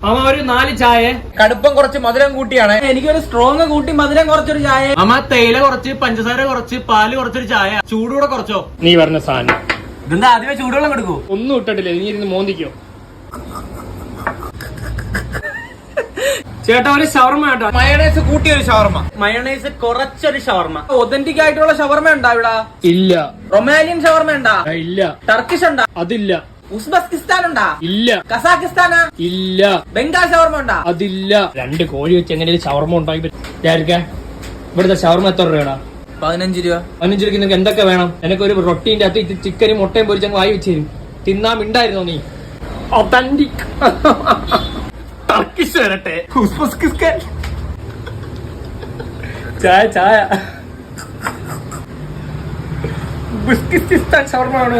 അമ്മ ഒരു 4 ചായ. കടുപ്പം കുറച്ച് മധുരം കൂട്ടിയാണ്. എനിക്കൊരു സ്ട്രോങ് കൂട്ടി മധുരം കുറച്ചൊരു ചായ. അമ്മ തേയില കുറച്ച്, പഞ്ചസാര കുറച്ച്, പാല് കുറച്ചൊരു ചായ. ചൂടുകൂടെ കുറച്ചോ? നീ പറഞ്ഞ സാധനം ഇതെന്താ ആദ്യമേ ചൂടുവെള്ളം കൊടുക്കൂ? ഒന്നും ഇട്ടിട്ടില്ല, നീ ഇരുന്ന് മോന്തിക്കോ. ചേട്ടാ ഒരു ഷവർമ കേട്ടോ. മയണൈസ് കൂട്ടിയൊരു ഷവർമ. മയോണൈസ് കുറച്ചൊരു ഷവർമ. ഒതന്റിക് ആയിട്ടുള്ള ഷവർമ ഉണ്ടാ ഇവിടെ? ഇല്ല. റൊമാനിയൻ ഷവർമ ഉണ്ടാ? ഇല്ല. ടർക്കിഷ് ഉണ്ടാ? അതില്ല. ഉസ്ബെക്കിസ്ഥാൻ ഉണ്ടാ? ഇല്ല. കസാഖിസ്ഥാനാ? ഇല്ല. ബംഗാൾ ഷവർമ ഉണ്ടാ? അതില്ല. 2 കോഴി വെച്ച് എങ്ങനെ ഷവർമ ഉണ്ടാക്കി? ഇവിടുത്തെ ഷവർമ എത്ര രൂപയാടാ? 15 രൂപ. 15 രൂപയ്ക്ക് നിങ്ങൾക്ക് എന്തൊക്കെ വേണം? എനിക്കൊരു റൊട്ടീന്റെ അകത്ത് ചിക്കനും മുട്ടയും പൊരിച്ചങ്ങ് വായി വെച്ച് തരും. തിന്നാൻ മിണ്ടായിരുന്നോ നീ? ഒതന്റിക് ടർക്കിഷ് വരട്ടെ. ഉസ്ബെക്കിസ്ഥാൻ ചായ ഉസ്ബെക്കിസ്ഥാൻ ഷവർമ ആണോ?